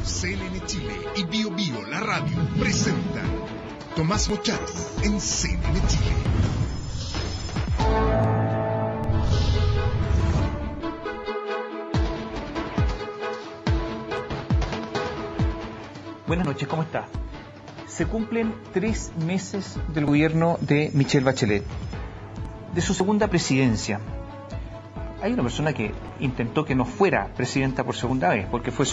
CNN Chile y Bio Bio, la radio, presentan Tomás Mocharo en CNN Chile. Buenas noches, ¿cómo está? Se cumplen 3 meses del gobierno de Michelle Bachelet, de su segunda presidencia. Hay una persona que intentó que no fuera presidenta por segunda vez, porque fue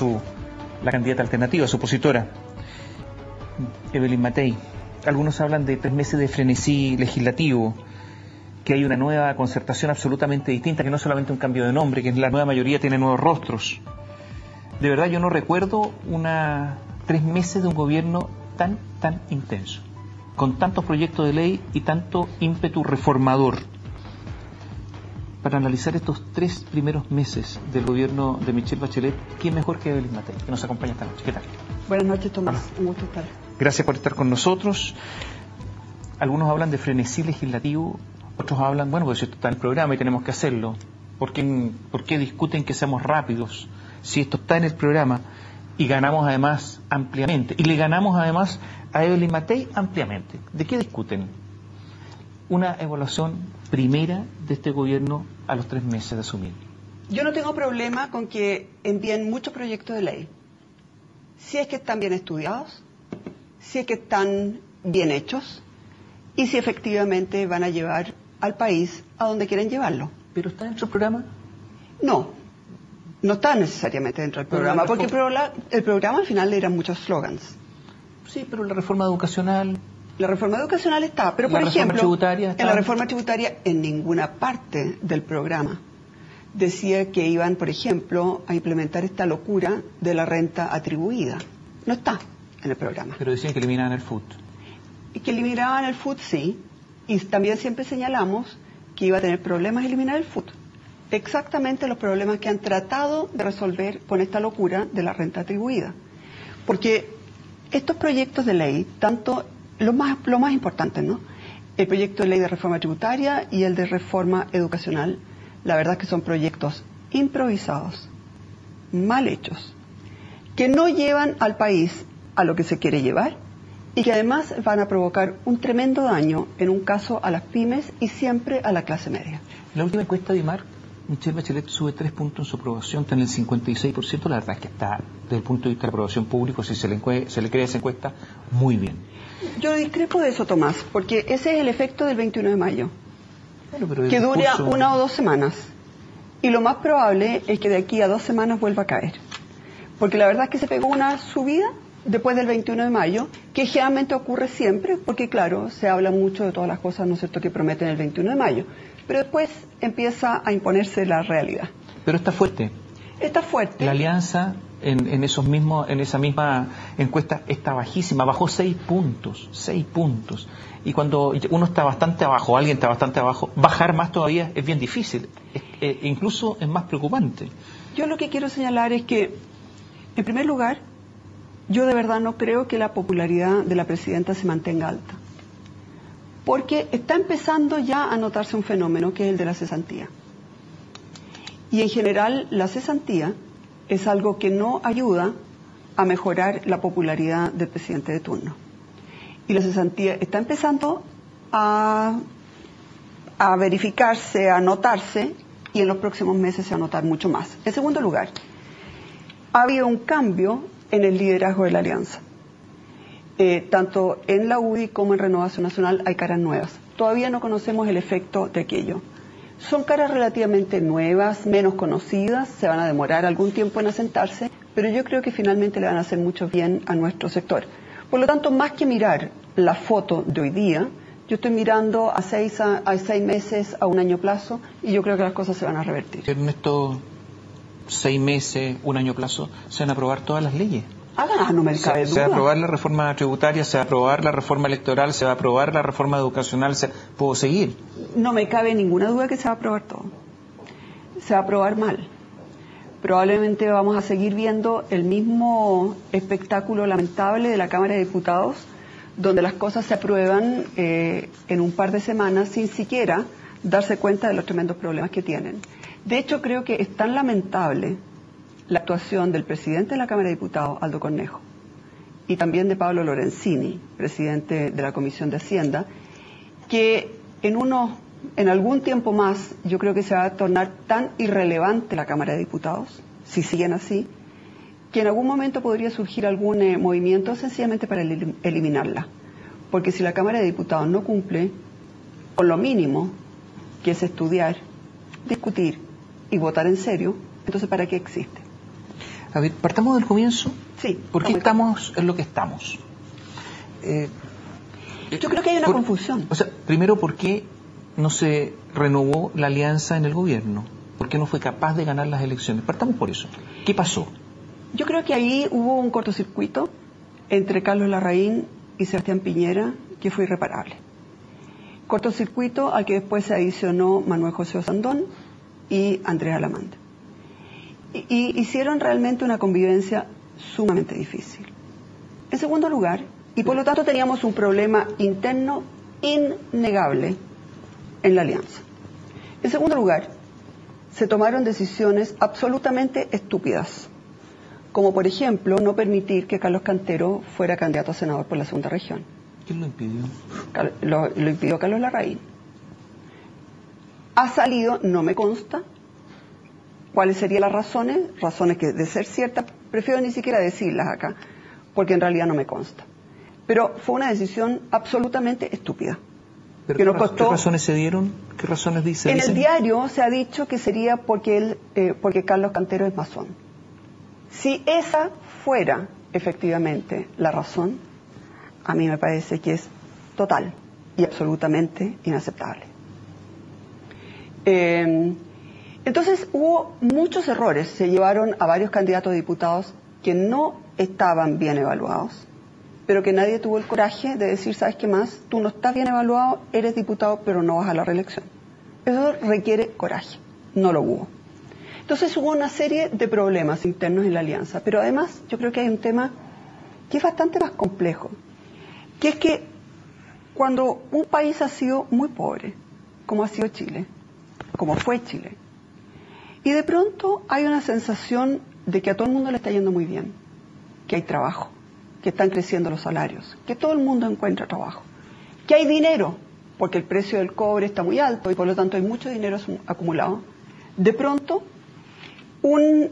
la candidata alternativa, su opositora, Evelyn Matei. Algunos hablan de 3 meses de frenesí legislativo, que hay una nueva concertación absolutamente distinta, que no solamente un cambio de nombre, que la nueva mayoría tiene nuevos rostros. De verdad yo no recuerdo 3 meses de un gobierno tan intenso, con tantos proyectos de ley y tanto ímpetu reformador. Para analizar estos 3 primeros meses del gobierno de Michelle Bachelet, ¿quién mejor que Evelyn Matei, que nos acompaña esta noche? ¿Qué tal? Buenas noches, Tomás. Un gusto estar. Gracias por estar con nosotros. Algunos hablan de frenesí legislativo, otros hablan, bueno, pues esto está en el programa y tenemos que hacerlo. ¿Por qué discuten que seamos rápidos si esto está en el programa? Y ganamos además ampliamente. Y le ganamos además a Evelyn Matei ampliamente. ¿De qué discuten? Una evaluación primera de este gobierno a los 3 meses de asumir. Yo no tengo problema con que envíen muchos proyectos de ley. Si es que están bien estudiados, si es que están bien hechos y si efectivamente van a llevar al país a donde quieren llevarlo. ¿Pero está dentro del programa? No está necesariamente dentro del programa, porque el programa al final eran muchos slogans. Sí, pero la reforma educacional... La reforma educacional está, pero por ejemplo, en la reforma tributaria en ninguna parte del programa decía que iban, por ejemplo, a implementar esta locura de la renta atribuida. No está en el programa. Pero decían que eliminaban el FUT. Y que eliminaban el FUT, sí, y también siempre señalamos que iba a tener problemas eliminar el FUT. Exactamente los problemas que han tratado de resolver con esta locura de la renta atribuida. Porque estos proyectos de ley, tanto lo más importante, ¿no? El proyecto de ley de reforma tributaria y el de reforma educacional, la verdad es que son proyectos improvisados, mal hechos, que no llevan al país a lo que se quiere llevar y que además van a provocar un tremendo daño, en un caso a las pymes y siempre a la clase media. La última encuesta de IMAR, Michelle Bachelet sube 3 puntos en su aprobación, está en el 56%, la verdad es que está, desde el punto de vista de la aprobación público, si se le cree esa encuesta, muy bien. Yo discrepo de eso, Tomás, porque ese es el efecto del 21 de mayo, bueno, pero que dura 1 o 2 semanas, y lo más probable es que de aquí a 2 semanas vuelva a caer, porque la verdad es que se pegó una subida después del 21 de mayo, que generalmente ocurre siempre, porque claro, se habla mucho de todas las cosas, ¿no es cierto?, que prometen el 21 de mayo, pero después empieza a imponerse la realidad. Pero está fuerte. Está fuerte. La alianza en esa misma encuesta está bajísima, bajó 6 puntos. Y cuando uno está bastante abajo, alguien está bastante abajo, bajar más todavía es bien difícil, incluso es más preocupante. Yo lo que quiero señalar es que, en primer lugar, yo de verdad no creo que la popularidad de la presidenta se mantenga alta, porque está empezando ya a notarse un fenómeno que es el de la cesantía. Y en general la cesantía es algo que no ayuda a mejorar la popularidad del presidente de turno. Y la cesantía está empezando a verificarse, a notarse, y en los próximos meses se va a notar mucho más. En segundo lugar, ha habido un cambio en el liderazgo de la alianza. Tanto en la UDI como en Renovación Nacional hay caras nuevas. Todavía no conocemos el efecto de aquello. Son caras relativamente nuevas, menos conocidas, se van a demorar algún tiempo en asentarse, pero yo creo que finalmente le van a hacer mucho bien a nuestro sector. Por lo tanto, más que mirar la foto de hoy día, yo estoy mirando a 6 meses, a 1 año plazo, y yo creo que las cosas se van a revertir. En estos 6 meses, 1 año plazo, se van a aprobar todas las leyes. No me cabe duda. Se va a aprobar la reforma tributaria, se va a aprobar la reforma electoral, se va a aprobar la reforma educacional, puedo seguir. No me cabe ninguna duda que se va a aprobar todo. Se va a aprobar mal. Probablemente vamos a seguir viendo el mismo espectáculo lamentable de la Cámara de Diputados, donde las cosas se aprueban en un par de semanas sin siquiera darse cuenta de los tremendos problemas que tienen. De hecho, creo que es tan lamentable la actuación del presidente de la Cámara de Diputados, Aldo Cornejo, y también de Pablo Lorenzini, presidente de la Comisión de Hacienda, que en algún tiempo más yo creo que se va a tornar tan irrelevante la Cámara de Diputados, si siguen así, que en algún momento podría surgir algún movimiento sencillamente para eliminarla. Porque si la Cámara de Diputados no cumple con lo mínimo, que es estudiar, discutir y votar en serio, entonces ¿para qué existe? A ver, partamos del comienzo. Sí. ¿Por qué estamos en lo que estamos? Yo creo que hay una confusión. O sea, primero, ¿por qué no se renovó la alianza en el gobierno? ¿Por qué no fue capaz de ganar las elecciones? Partamos por eso. ¿Qué pasó? Yo creo que ahí hubo un cortocircuito entre Carlos Larraín y Sebastián Piñera que fue irreparable. Cortocircuito al que después se adicionó Manuel José Osandón y Andrés Alamanda. Y hicieron realmente una convivencia sumamente difícil. En segundo lugar, y por lo tanto teníamos un problema interno innegable en la alianza. En segundo lugar, se tomaron decisiones absolutamente estúpidas, como por ejemplo no permitir que Carlos Cantero fuera candidato a senador por la segunda región. ¿Quién lo impidió? Lo impidió Carlos Larraín. Ha salido, no me consta, cuáles serían las razones que de ser ciertas, prefiero ni siquiera decirlas acá, porque en realidad no me consta. Pero fue una decisión absolutamente estúpida. ¿Pero que nos costó... ¿Qué razones se dieron? ¿Qué razones dicen? En el diario se ha dicho que sería porque Carlos Cantero es masón. Si esa fuera efectivamente la razón, a mí me parece que es total y absolutamente inaceptable. Entonces hubo muchos errores, se llevaron a varios candidatos a diputados que no estaban bien evaluados, pero que nadie tuvo el coraje de decir, ¿sabes qué más? Tú no estás bien evaluado, eres diputado, pero no vas a la reelección. Eso requiere coraje, no lo hubo. Entonces hubo una serie de problemas internos en la alianza, pero además yo creo que hay un tema que es bastante más complejo, que es que cuando un país ha sido muy pobre, como ha sido Chile, como fue Chile, y de pronto hay una sensación de que a todo el mundo le está yendo muy bien, que hay trabajo, que están creciendo los salarios, que todo el mundo encuentra trabajo, que hay dinero, porque el precio del cobre está muy alto y por lo tanto hay mucho dinero acumulado. De pronto, un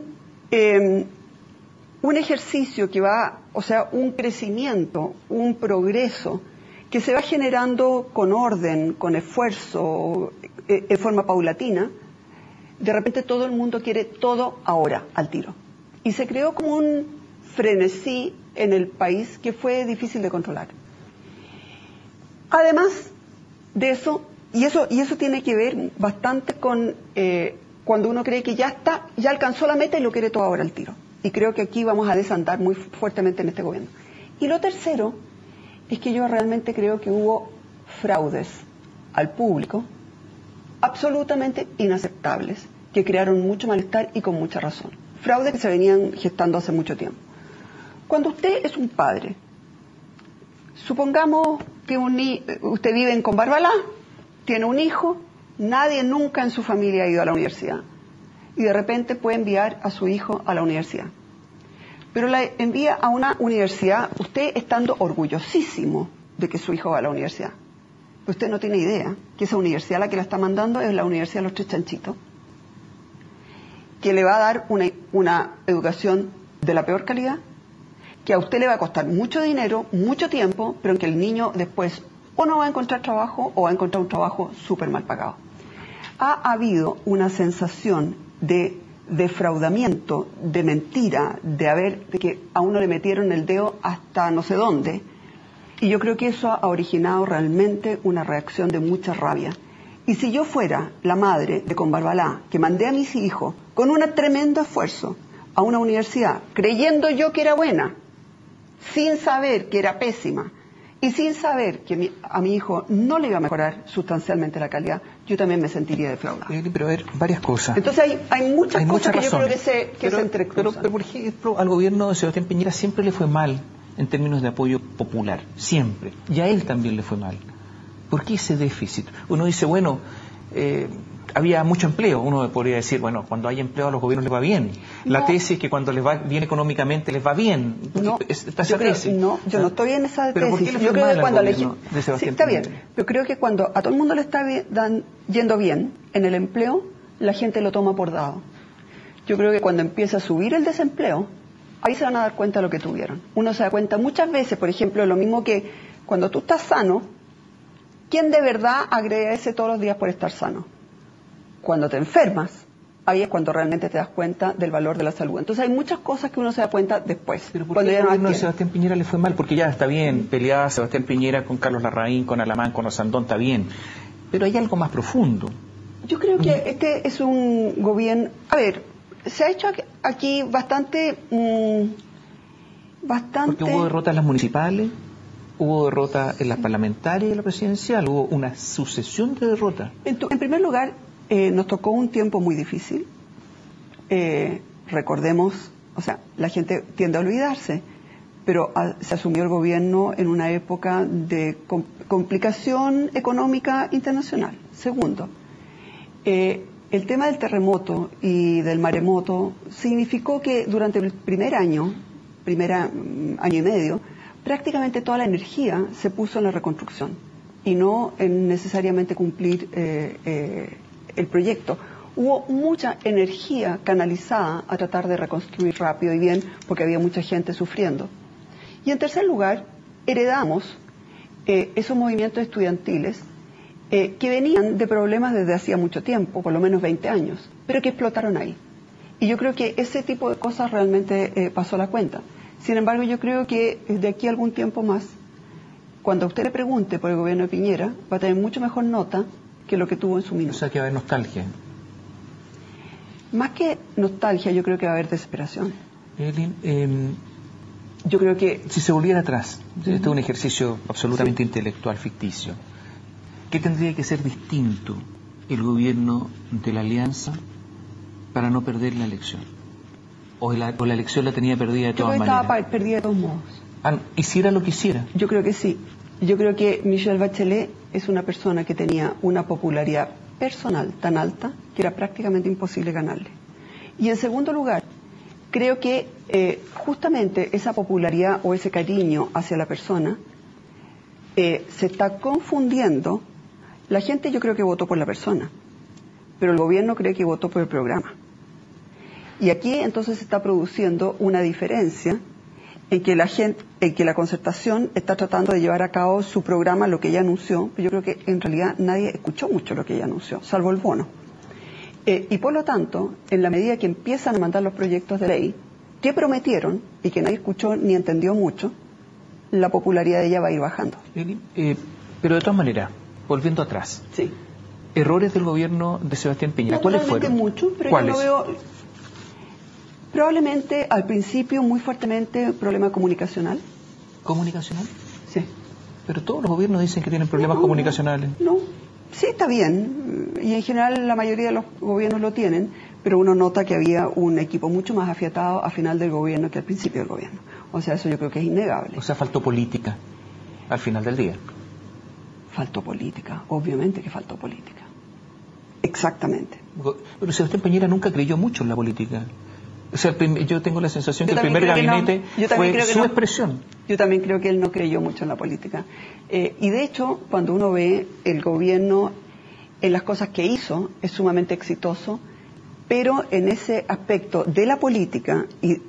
ejercicio que va, o sea, un crecimiento, un progreso que se va generando con orden, con esfuerzo, en forma paulatina, de repente todo el mundo quiere todo ahora, al tiro. Y se creó como un frenesí en el país que fue difícil de controlar. Además de eso, y eso tiene que ver bastante con cuando uno cree que ya alcanzó la meta y lo quiere todo ahora al tiro. Y creo que aquí vamos a desandar muy fuertemente en este gobierno. Y lo tercero es que yo realmente creo que hubo fraudes al público absolutamente inaceptables, que crearon mucho malestar y con mucha razón. Fraudes que se venían gestando hace mucho tiempo. Cuando usted es un padre, supongamos que usted vive en Combarbalá, tiene un hijo, nadie nunca en su familia ha ido a la universidad, y de repente puede enviar a su hijo a la universidad. Pero la envía a una universidad, usted estando orgullosísimo de que su hijo va a la universidad. Usted no tiene idea que esa universidad a la que la está mandando es la Universidad de los Tres Chanchitos, que le va a dar una educación de la peor calidad, que a usted le va a costar mucho dinero, mucho tiempo, pero en que el niño después o no va a encontrar trabajo o va a encontrar un trabajo súper mal pagado. Ha habido una sensación de defraudamiento, de mentira, de que a uno le metieron el dedo hasta no sé dónde. Y yo creo que eso ha originado realmente una reacción de mucha rabia. Y si yo fuera la madre de Combarbalá, que mandé a mis hijos con un tremendo esfuerzo a una universidad, creyendo yo que era buena, sin saber que era pésima, y sin saber que a mi hijo no le iba a mejorar sustancialmente la calidad, yo también me sentiría defraudada. Pero a ver, varias cosas. Entonces hay muchas cosas que razones. Yo creo que se entrecruzan. Pero, por ejemplo, al gobierno de Sebastián Piñera siempre le fue mal en términos de apoyo popular, siempre. Y a él también le fue mal. ¿Por qué ese déficit? Uno dice, bueno, había mucho empleo. Uno podría decir, bueno, cuando hay empleo a los gobiernos les va bien. La tesis es que cuando les va bien económicamente les va bien. No, está esa tesis. yo no estoy en esa ¿Pero tesis. por qué le fue Yo creo mal que cuando al gobierno de Sebastián sí, está bien. Piñera? Yo creo que cuando a todo el mundo le está yendo bien en el empleo, la gente lo toma por dado. Yo creo que cuando empieza a subir el desempleo, ahí se van a dar cuenta de lo que tuvieron. Uno se da cuenta muchas veces, por ejemplo, lo mismo que cuando tú estás sano, ¿quién de verdad agradece todos los días por estar sano? Cuando te enfermas, ahí es cuando realmente te das cuenta del valor de la salud. Entonces hay muchas cosas que uno se da cuenta después. Pero ¿por cuando qué ya el no gobierno de tiene. Sebastián Piñera le fue mal? Porque ya está bien, peleaba Sebastián Piñera con Carlos Larraín, con Alamán, con Osandón, está bien. Pero hay algo más profundo. Yo creo que este es un gobierno... A ver, se ha hecho aquí bastante... Porque hubo derrotas en las municipales, hubo derrotas en las parlamentarias y en la presidencial, hubo una sucesión de derrotas. En primer lugar, nos tocó un tiempo muy difícil. Recordemos, o sea, la gente tiende a olvidarse, pero se asumió el gobierno en una época de complicación económica internacional. Segundo, el tema del terremoto y del maremoto significó que durante el primer año y medio, prácticamente toda la energía se puso en la reconstrucción y no en necesariamente cumplir el proyecto. Hubo mucha energía canalizada a tratar de reconstruir rápido y bien porque había mucha gente sufriendo. Y en tercer lugar, heredamos esos movimientos estudiantiles que venían de problemas desde hacía mucho tiempo, por lo menos 20 años, pero que explotaron ahí. Y yo creo que ese tipo de cosas realmente pasó la cuenta. Sin embargo, yo creo que de aquí a algún tiempo más, cuando usted le pregunte por el gobierno de Piñera, va a tener mucho mejor nota que lo que tuvo en su minuto. O sea, que va a haber nostalgia. Más que nostalgia, yo creo que va a haber desesperación. Evelyn, yo creo que... Si se volviera atrás, este es un ejercicio absolutamente intelectual, ficticio, ¿qué tendría que ser distinto el gobierno de la Alianza para no perder la elección? ¿O la elección la tenía perdida de todas maneras? Yo creo que estaba perdida de todos modos. ¿Hiciera lo que hiciera? Yo creo que sí. Yo creo que Michelle Bachelet es una persona que tenía una popularidad personal tan alta que era prácticamente imposible ganarle. Y en segundo lugar, creo que justamente esa popularidad o ese cariño hacia la persona se está confundiendo. La gente yo creo que votó por la persona, pero el gobierno cree que votó por el programa. Y aquí entonces se está produciendo una diferencia en que la concertación está tratando de llevar a cabo su programa, lo que ella anunció, pero yo creo que en realidad nadie escuchó mucho lo que ella anunció, salvo el bono. Y por lo tanto, en la medida que empiezan a mandar los proyectos de ley que prometieron y que nadie escuchó ni entendió mucho, la popularidad de ella va a ir bajando. Pero de todas maneras, volviendo atrás, sí. Errores del gobierno de Sebastián Piñera, ¿cuáles fueron? Muchos, pero ¿cuáles? Yo lo veo probablemente al principio muy fuertemente problema comunicacional. ¿Comunicacional? Sí. Pero todos los gobiernos dicen que tienen problemas comunicacionales. No, sí está bien, y en general la mayoría de los gobiernos lo tienen, pero uno nota que había un equipo mucho más afiatado a final del gobierno que al principio del gobierno. O sea, eso yo creo que es innegable. O sea, faltó política al final del día. Faltó política, obviamente que faltó política. Exactamente. Pero Sebastián Piñera nunca creyó mucho en la política. O sea, yo tengo la sensación que el primer gabinete fue su expresión. Yo también creo que él no creyó mucho en la política. Y de hecho, cuando uno ve el gobierno en las cosas que hizo, es sumamente exitoso, pero en ese aspecto de la política, y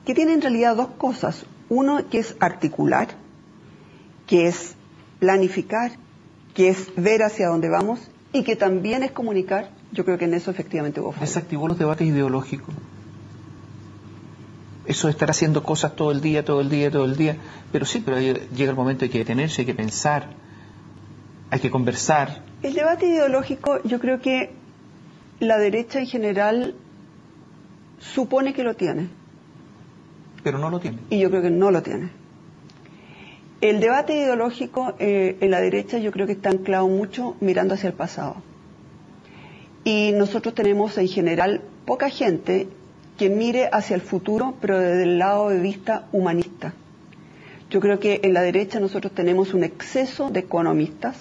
que tiene en realidad dos cosas. Uno que es articular, que es planificar, que es ver hacia dónde vamos, y que también es comunicar. Yo creo que en eso efectivamente hubo fallo. Desactivó los debates ideológicos. Eso de estar haciendo cosas todo el día, pero sí, pero llega el momento hay que detenerse, hay que pensar, hay que conversar. El debate ideológico, yo creo que la derecha en general supone que lo tiene. Pero no lo tiene. Y yo creo que no lo tiene. El debate ideológico en la derecha yo creo que está anclado mucho mirando hacia el pasado. Y nosotros tenemos en general poca gente que mire hacia el futuro, pero desde el lado de vista humanista. Yo creo que en la derecha nosotros tenemos un exceso de economistas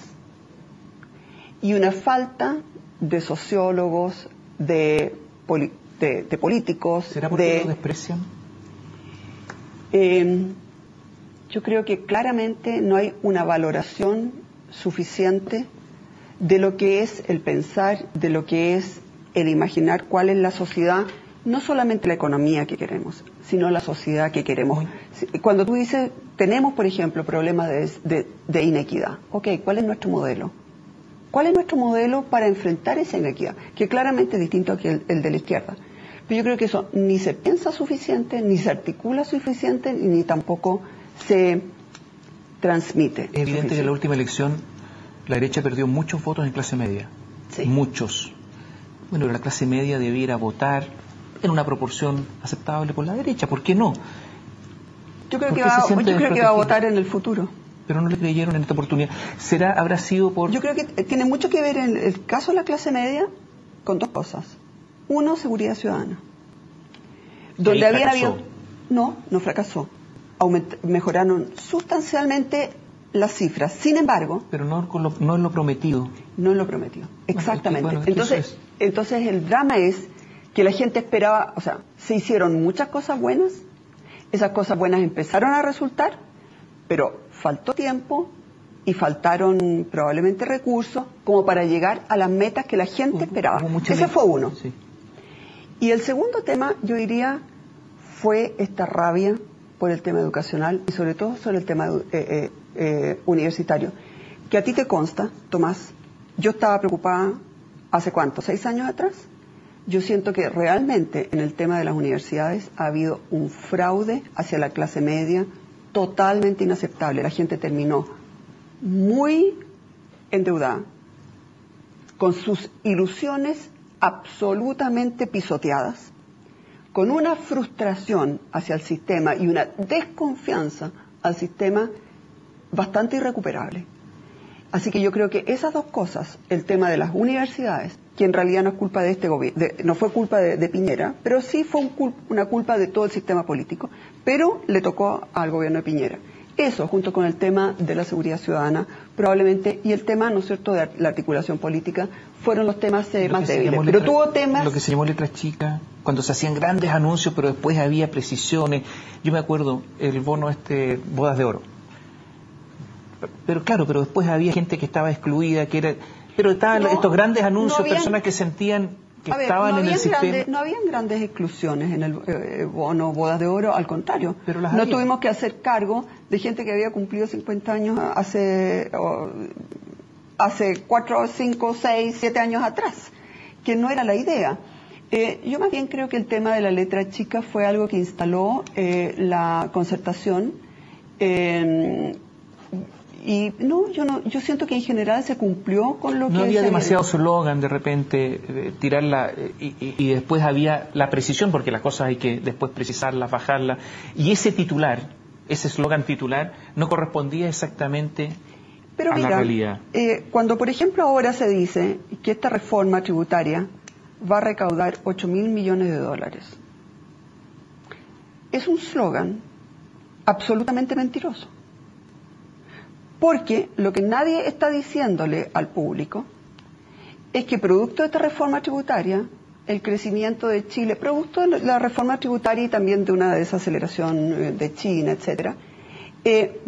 y una falta de sociólogos, de políticos. ¿Será porque lo desprecian? Yo creo que claramente no hay una valoración suficiente de lo que es el pensar, de lo que es el imaginar cuál es la sociedad, no solamente la economía que queremos, sino la sociedad que queremos. Cuando tú dices, tenemos, por ejemplo, problemas de inequidad, ok, ¿cuál es nuestro modelo? ¿Cuál es nuestro modelo para enfrentar esa inequidad? Que claramente es distinto que el de la izquierda. Pero yo creo que eso ni se piensa suficiente, ni se articula suficiente, ni tampoco se transmite. Es evidente que en la última elección la derecha perdió muchos votos en clase media. Sí. Muchos. Bueno, pero la clase media debiera votar en una proporción aceptable por la derecha. ¿Por qué no? Yo creo que va a votar en el futuro. Pero no le creyeron en esta oportunidad. ¿Habrá sido por...? Yo creo que tiene mucho que ver en el caso de la clase media con dos cosas. Uno, seguridad ciudadana. Donde había habido... No fracasó. Mejoraron sustancialmente las cifras. Sin embargo... Pero no en lo prometido. No en lo prometido. Exactamente. Bueno, entonces el drama es que la gente esperaba... O sea, se hicieron muchas cosas buenas. Esas cosas buenas empezaron a resultar, pero faltó tiempo y faltaron probablemente recursos como para llegar a las metas que la gente esperaba. Ese fue uno. Sí. Y el segundo tema, yo diría, fue esta rabia por el tema educacional y sobre todo sobre el tema universitario. Que a ti te consta, Tomás, yo estaba preocupada hace ¿cuánto? 6 años atrás. Yo siento que realmente en el tema de las universidades ha habido un fraude hacia la clase media totalmente inaceptable. La gente terminó muy endeudada, con sus ilusiones absolutamente pisoteadas, con una frustración hacia el sistema y una desconfianza al sistema bastante irrecuperable. Así que yo creo que esas dos cosas, el tema de las universidades, que en realidad no es culpa de este gobierno, no fue culpa de Piñera, pero sí fue una culpa de todo el sistema político, pero le tocó al gobierno de Piñera. Eso, junto con el tema de la seguridad ciudadana, probablemente, y el tema, ¿no es cierto?, de la articulación política, fueron los temas más débiles. Pero tuvo temas... Lo que se llamó letras chicas, cuando se hacían grandes anuncios, pero después había precisiones. Yo me acuerdo, el bono bodas de oro. Pero claro, pero después había gente que estaba excluida, pero estaban estos grandes anuncios, personas que sentían que estaban en el sistema. No habían grandes exclusiones en el bono bodas de oro, al contrario. Pero no tuvimos que hacer cargo de gente que había cumplido 50 años hace 4, 5, 6, 7 años atrás, que no era la idea. Yo más bien creo que el tema de la letra chica fue algo que instaló la concertación. Y yo siento que en general se cumplió con lo que... No había demasiado slogan de repente, tirarla, y después había la precisión, porque las cosas hay que después precisarlas, bajarlas, y ese eslogan titular, no correspondía exactamente a la realidad. Cuando, por ejemplo, ahora se dice que esta reforma tributaria va a recaudar 8.000 millones de dólares, es un slogan absolutamente mentiroso. Porque lo que nadie está diciéndole al público es que producto de esta reforma tributaria, el crecimiento de Chile, producto de la reforma tributaria y también de una desaceleración de China, etcétera,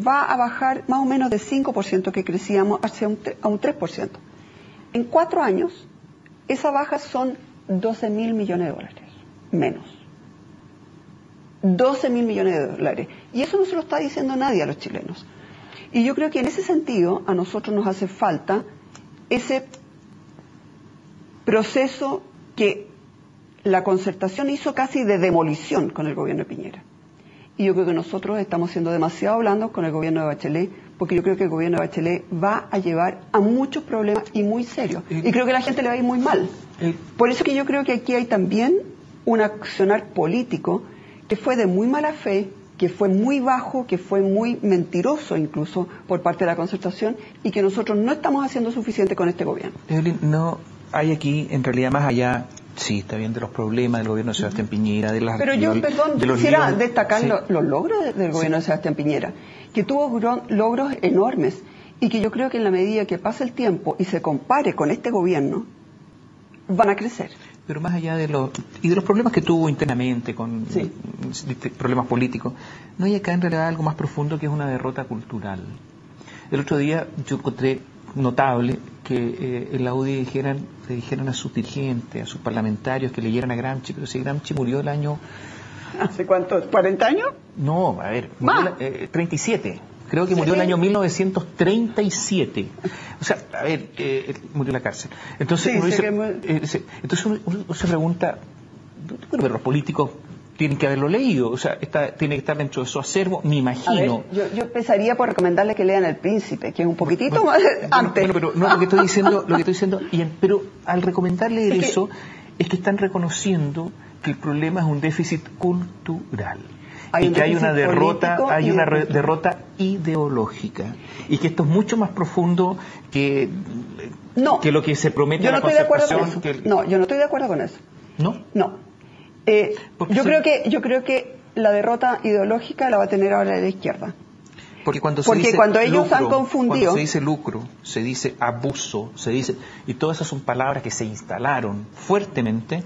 va a bajar más o menos de 5% que crecíamos a un 3%. En 4 años, esa baja son 12.000 millones de dólares, menos. 12.000 millones de dólares. Y eso no se lo está diciendo nadie a los chilenos. Y yo creo que en ese sentido a nosotros nos hace falta ese proceso que la concertación hizo casi de demolición con el gobierno de Piñera. Y yo creo que nosotros estamos siendo demasiado blandos con el gobierno de Bachelet, porque yo creo que el gobierno de Bachelet va a llevar a muchos problemas y muy serios. Y creo que a la gente le va a ir muy mal. Por eso que yo creo que aquí hay también un accionar político que fue de muy mala fe, que fue muy bajo, que fue muy mentiroso incluso por parte de la concertación, y que nosotros no estamos haciendo suficiente con este gobierno. Evelyn, no hay aquí, en realidad, más allá, sí, está bien, de los problemas del gobierno de Sebastián Piñera, de las... Pero yo quisiera destacar los logros del gobierno de Sebastián Piñera, que tuvo logros enormes, y que yo creo que en la medida que pase el tiempo y se compare con este gobierno, van a crecer. Pero más allá de los problemas que tuvo internamente con Sí. problemas políticos, ¿no hay acá en realidad algo más profundo que es una derrota cultural? El otro día yo encontré notable que en la UDI le dijeran a sus dirigentes, a sus parlamentarios que leyeran a Gramsci, pero si Gramsci murió el año... ¿Hace cuánto? ¿40 años? No, a ver, ¿Más? 37. Creo que murió Sí. el año 1937. O sea, a ver, murió en la cárcel. Entonces, Sí, uno sé dice, entonces uno se pregunta, bueno, pero los políticos tienen que haberlo leído, o sea, tiene que estar dentro de su acervo, me A imagino. ver, yo empezaría por recomendarle que lean El Príncipe, que es un poquitito más antes. Bueno, pero no lo que estoy diciendo, pero al recomendarle Es que- eso, es que están reconociendo que el problema es un déficit cultural. Hay Y un que hay déficit una derrota, político hay y una de- derrota ideológica. Y que esto es mucho más profundo que lo que se promete Yo a no la estoy de acuerdo con concertación. eso. No, yo no estoy de acuerdo con eso. ¿No? No. Porque Yo creo que la derrota ideológica la va a tener ahora la izquierda. Porque cuando ellos han confundido, cuando se dice lucro, se dice abuso, y todas esas son palabras que se instalaron fuertemente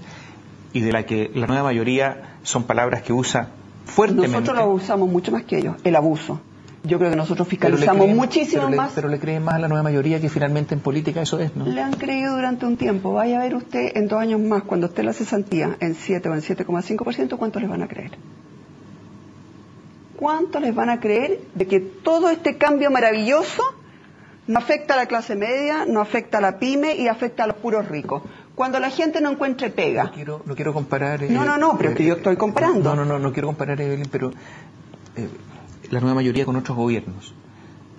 y de la que la nueva mayoría son palabras que usa fuertemente. nosotros lo usamos mucho más que ellos, el abuso. Yo creo que nosotros Pero le fiscalizamos creen- muchísimo pero le- más. Pero le creen más a la nueva mayoría que finalmente en política eso es, ¿no? Le han creído durante un tiempo. Vaya a ver usted en 2 años más, cuando esté la cesantía en 7 o en 7,5%, ¿cuánto les van a creer? ¿Cuánto les van a creer de que todo este cambio maravilloso no afecta a la clase media, no afecta a la pyme y afecta a los puros ricos? Cuando la gente no encuentre pega. No quiero comparar... No, pero es que yo estoy comparando. No quiero comparar, Evelyn, pero la nueva mayoría con otros gobiernos.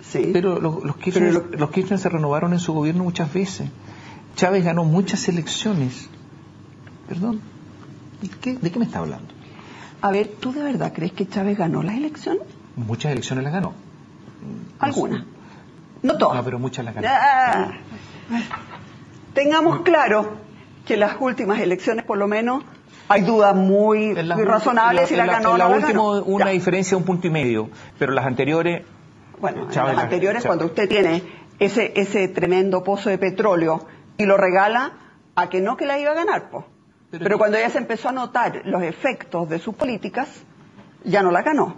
Sí. Pero los Kirchner se renovaron en su gobierno muchas veces. Chávez ganó muchas elecciones. Perdón, ¿de qué me está hablando? A ver, ¿tú de verdad crees que Chávez ganó las elecciones? Muchas elecciones las ganó. Algunas. No todas. No, pero muchas las ganó. Ah. Tengamos claro que en las últimas elecciones, por lo menos, hay dudas muy razonables si la ganó o no la última ganó. una Ya. diferencia de 1,5 puntos, pero las anteriores... Bueno, en Chávez las anteriores, Chávez. cuando usted tiene ese tremendo pozo de petróleo y lo regala, a que no que la iba a ganar, pues. Pero cuando ya se empezó a notar los efectos de sus políticas, ya no la ganó.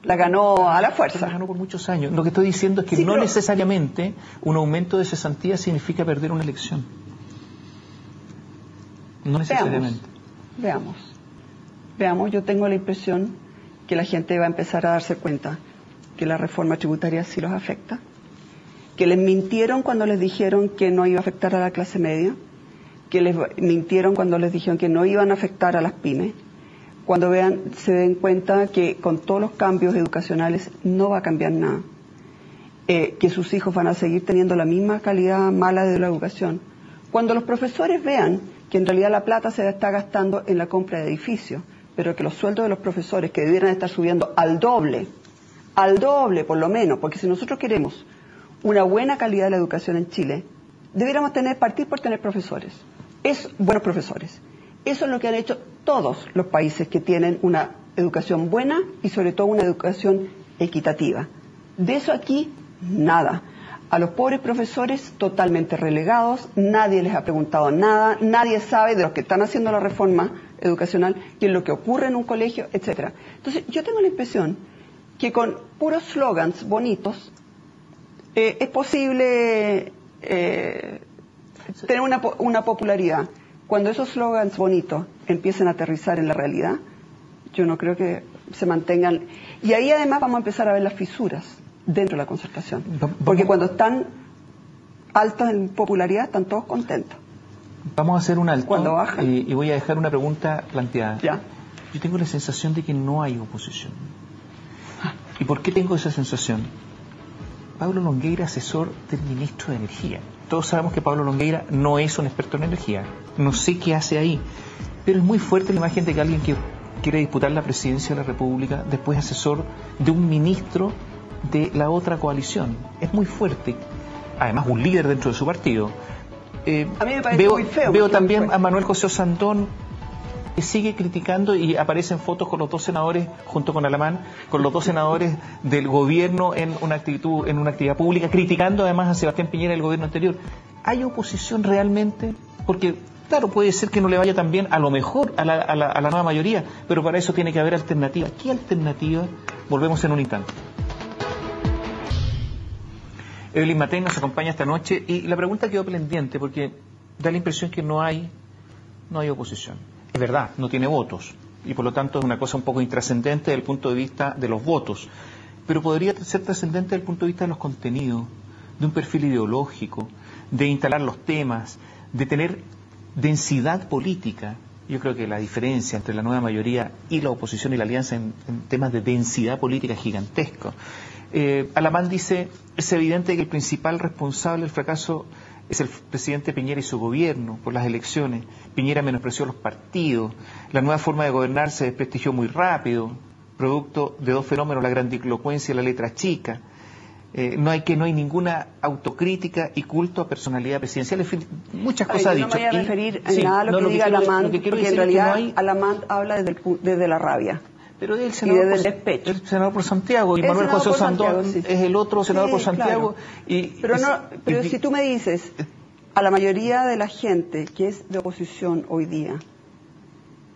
La ganó a la fuerza. La ganó por muchos años. Lo que estoy diciendo es que Sí, no pero- necesariamente un aumento de cesantía significa perder una elección. No necesariamente. Veamos, yo tengo la impresión que la gente va a empezar a darse cuenta que la reforma tributaria sí los afecta, que les mintieron cuando les dijeron que no iba a afectar a la clase media, que les mintieron cuando les dijeron que no iban a afectar a las pymes, cuando se den cuenta que con todos los cambios educacionales no va a cambiar nada, que sus hijos van a seguir teniendo la misma calidad mala de la educación, cuando los profesores vean que en realidad la plata se está gastando en la compra de edificios, pero que los sueldos de los profesores que debieran estar subiendo al doble por lo menos, porque si nosotros queremos una buena calidad de la educación en Chile, debiéramos partir por tener profesores, buenos profesores. Eso es lo que han hecho todos los países que tienen una educación buena y sobre todo una educación equitativa. De eso aquí, nada. A los pobres profesores totalmente relegados, nadie les ha preguntado nada, nadie sabe de los que están haciendo la reforma educacional, qué es lo que ocurre en un colegio, etcétera. Entonces, yo tengo la impresión que con puros slogans bonitos es posible tener una popularidad. Cuando esos slogans bonitos empiecen a aterrizar en la realidad, yo no creo que se mantengan. Y ahí además vamos a empezar a ver las fisuras dentro de la concertación. Porque cuando están altos en popularidad, están todos contentos. Vamos a hacer un alto Cuando bajan. y voy a dejar una pregunta planteada. Ya. Yo tengo la sensación de que no hay oposición. ¿Y por qué tengo esa sensación? Pablo Longueira, asesor del ministro de Energía. Todos sabemos que Pablo Longueira no es un experto en energía. No sé qué hace ahí. Pero es muy fuerte la imagen de que alguien que quiere disputar la presidencia de la República, después asesor de un ministro de la otra coalición. Es muy fuerte. Además, un líder dentro de su partido. A mí me parece muy feo. Veo también a Manuel José Osandón, que sigue criticando y aparecen fotos con los 2 senadores, junto con Alamán, con los 2 senadores del gobierno en una actividad pública, criticando además a Sebastián Piñera del gobierno anterior. ¿Hay oposición realmente? Porque Claro, puede ser que no le vaya tan bien, a lo mejor, a la nueva mayoría, pero para eso tiene que haber alternativa. ¿Qué alternativa? Volvemos en un instante. Evelyn Matei nos acompaña esta noche y la pregunta quedó pendiente porque da la impresión que no hay oposición. Es verdad, no tiene votos y por lo tanto es una cosa un poco intrascendente desde el punto de vista de los votos, pero podría ser trascendente desde el punto de vista de los contenidos, de un perfil ideológico, de instalar los temas, de tener densidad política. Yo creo que la diferencia entre la nueva mayoría y la oposición y la alianza en temas de densidad política es gigantesco. Alamán dice, es evidente que el principal responsable del fracaso es el presidente Piñera y su gobierno por las elecciones. Piñera menospreció los partidos, la nueva forma de gobernar se desprestigió muy rápido, producto de dos fenómenos, la grandilocuencia y la letra chica. No hay ninguna autocrítica y culto a personalidad presidencial. En fin, muchas cosas ha dicho. No me voy a referir en nada a lo que diga Alamán, porque en realidad Alamán habla desde la rabia. Pero el senador por Santiago y Manuel José Osandón es el otro senador por Santiago. Claro. Pero si tú me dices, a la mayoría de la gente que es de oposición hoy día,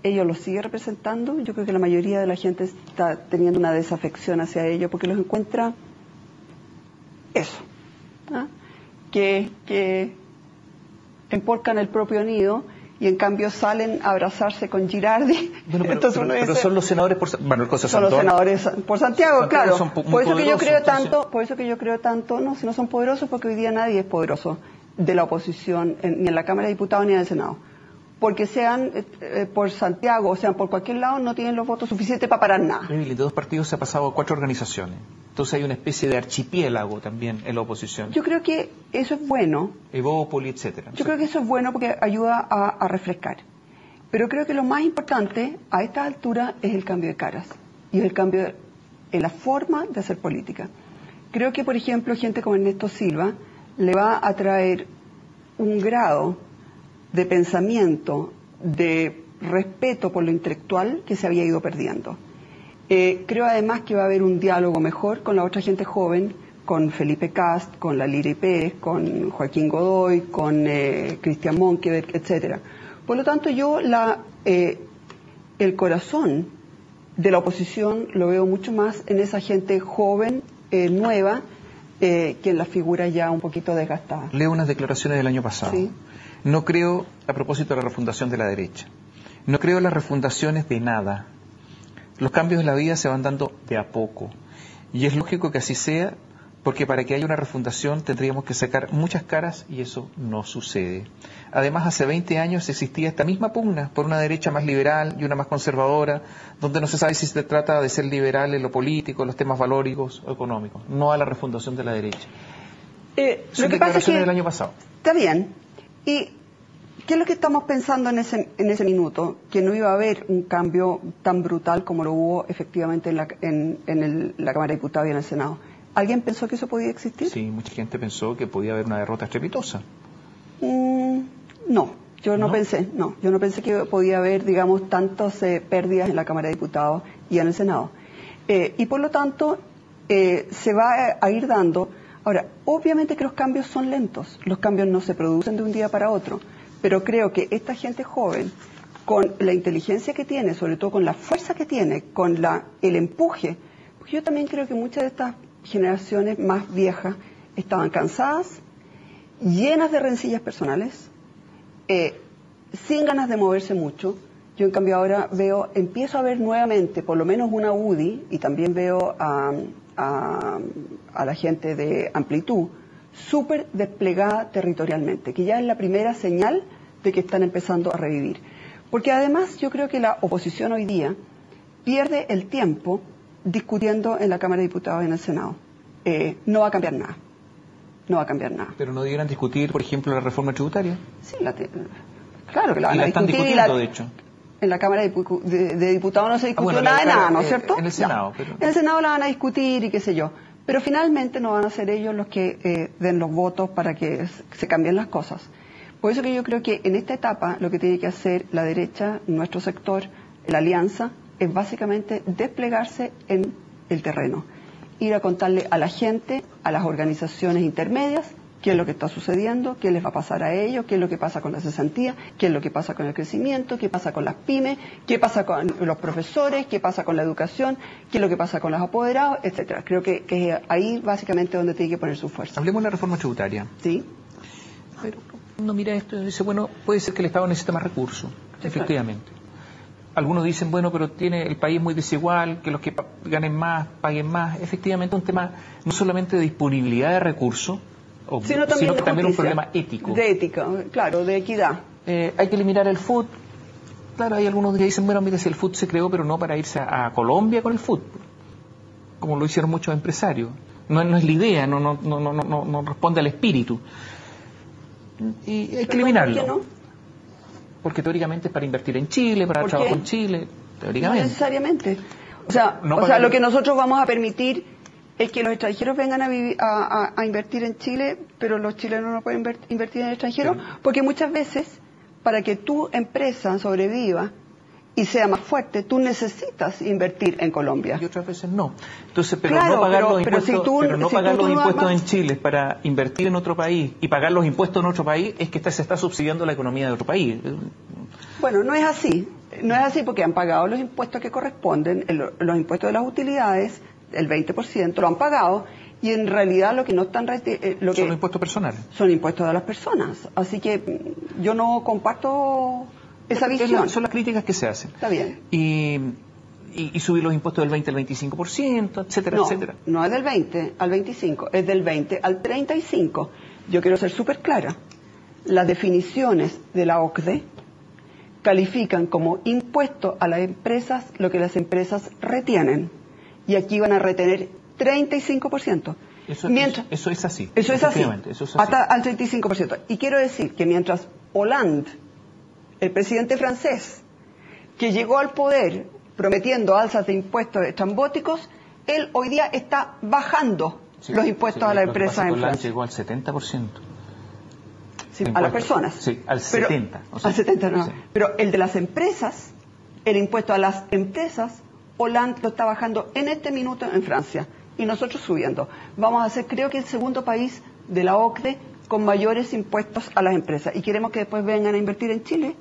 ellos los sigue representando, yo creo que la mayoría de la gente está teniendo una desafección hacia ellos porque los encuentra eso, ¿no? que emporcan el propio nido y en cambio salen a abrazarse con Girardi. Bueno, pero son los senadores por Manuel José Son los senadores por Santiago, claro. Por eso que yo creo tanto, no, si no son poderosos, porque hoy día nadie es poderoso de la oposición, ni en la Cámara de Diputados ni en el Senado. Porque sean por Santiago o sean por cualquier lado, no tienen los votos suficientes para parar nada. De dos partidos se ha pasado a 4 organizaciones. Entonces hay una especie de archipiélago también en la oposición. Yo creo que eso es bueno. Evópoli, etcétera. Yo creo que eso es bueno porque ayuda a refrescar. Pero creo que lo más importante a esta altura es el cambio de caras. Y es el cambio en la forma de hacer política. Creo que, por ejemplo, gente como Ernesto Silva le va a traer un grado de pensamiento, de respeto por lo intelectual que se había ido perdiendo. Creo además que va a haber un diálogo mejor con la otra gente joven, con Felipe Cast, con la Lili Pérez, con Joaquín Godoy, con Cristian Monkeberg, etcétera. Por lo tanto, yo el corazón de la oposición lo veo mucho más en esa gente joven, nueva, que en la figura ya un poquito desgastada. Leo unas declaraciones del año pasado. Sí. No creo, a propósito de la refundación de la derecha, no creo en las refundaciones de nada. Los cambios en la vida se van dando de a poco. Y es lógico que así sea, porque para que haya una refundación tendríamos que sacar muchas caras y eso no sucede. Además, hace 20 años existía esta misma pugna por una derecha más liberal y una más conservadora, donde no se sabe si se trata de ser liberal en lo político, en los temas valóricos o económicos, no a la refundación de la derecha. Lo que pasa es que del año pasado. Está bien. ¿Y qué es lo que estamos pensando en ese minuto? Que no iba a haber un cambio tan brutal como lo hubo efectivamente en la Cámara de Diputados y en el Senado. ¿Alguien pensó que eso podía existir? Sí, mucha gente pensó que podía haber una derrota estrepitosa. No, yo no pensé que podía haber, digamos, tantas pérdidas en la Cámara de Diputados y en el Senado. Y por lo tanto, se va a ir dando. Ahora, obviamente que los cambios son lentos, los cambios no se producen de un día para otro, pero creo que esta gente joven, con la inteligencia que tiene, sobre todo con la fuerza que tiene, con el empuje, porque yo también creo que muchas de estas generaciones más viejas estaban cansadas, llenas de rencillas personales, sin ganas de moverse mucho. Yo en cambio ahora empiezo a ver nuevamente por lo menos una UDI y también veo a la gente de Amplitud súper desplegada territorialmente, que ya es la primera señal de que están empezando a revivir. Porque además yo creo que la oposición hoy día pierde el tiempo discutiendo en la Cámara de Diputados y en el Senado. No va a cambiar nada. No va a cambiar nada. Pero no debieran discutir, por ejemplo, la reforma tributaria. Sí, claro que la van a discutir. Están discutiendo, de hecho. En la Cámara de Diputados no se discutió nada de nada, ¿no es cierto? En el Senado. No. Pero... En el Senado la van a discutir y qué sé yo. Pero finalmente no van a ser ellos los que den los votos para que se cambien las cosas. Por eso que yo creo que en esta etapa lo que tiene que hacer la derecha, nuestro sector, la alianza, es básicamente desplegarse en el terreno. Ir a contarle a la gente, a las organizaciones intermedias, qué es lo que está sucediendo, qué les va a pasar a ellos, qué es lo que pasa con la cesantía, qué es lo que pasa con el crecimiento, qué pasa con las pymes, qué pasa con los profesores, qué pasa con la educación, qué es lo que pasa con los apoderados, etcétera. Creo que es ahí básicamente donde tiene que poner su fuerza. Hablemos de la reforma tributaria. Sí. Pero uno mira esto y dice, bueno, puede ser que el Estado necesite más recursos, sí, efectivamente. Claro. Algunos dicen, bueno, pero tiene el país muy desigual, que los que ganen más, paguen más. Efectivamente, un tema no solamente de disponibilidad de recursos, sino que también un problema ético. De ética, claro, de equidad. Hay que eliminar el FUT. Claro, hay algunos que dicen, bueno, mire, si el FUT se creó, pero no para irse a Colombia con el FUT, como lo hicieron muchos empresarios. No es la idea, no responde al espíritu. Y hay que eliminarlo. ¿Por qué no? Porque teóricamente es para invertir en Chile, para trabajar en Chile, teóricamente. No necesariamente. O sea, lo que nosotros vamos a permitir es que los extranjeros vengan a invertir en Chile, pero los chilenos no pueden invertir en el extranjero, porque muchas veces, para que tu empresa sobreviva y sea más fuerte, tú necesitas invertir en Colombia. Y otras veces no. Entonces, pero claro, no pagar los impuestos, si pagar los impuestos en Chile para invertir en otro país y pagar los impuestos en otro país, es que se está subsidiando la economía de otro país. Bueno, no es así. No es así porque han pagado los impuestos que corresponden, los impuestos de las utilidades, el 20%, lo han pagado, y en realidad lo que no están... son impuestos personales. Son impuestos de las personas. Así que yo no comparto esa visión. Son las críticas que se hacen. Está bien. Y subir los impuestos del 20 al 25%, etcétera, etcétera. No es del 20 al 25, es del 20 al 35. Yo quiero ser súper clara. Las definiciones de la OCDE califican como impuesto a las empresas lo que las empresas retienen. Y aquí van a retener 35%. Eso es así. Eso es así. Hasta al 35%. Y quiero decir que mientras Hollande, el presidente francés, que llegó al poder prometiendo alzas de impuestos estrambóticos, él hoy día está bajando los impuestos a las empresas en Francia. Llegó al 70%. Sí, a las personas. Sí, al 70%. Al 70%, no. Sí. Pero el de las empresas, el impuesto a las empresas, Hollande lo está bajando en este minuto en Francia. Y nosotros subiendo. Vamos a ser, creo que, el segundo país de la OCDE con mayores impuestos a las empresas. Y queremos que después vengan a invertir en Chile.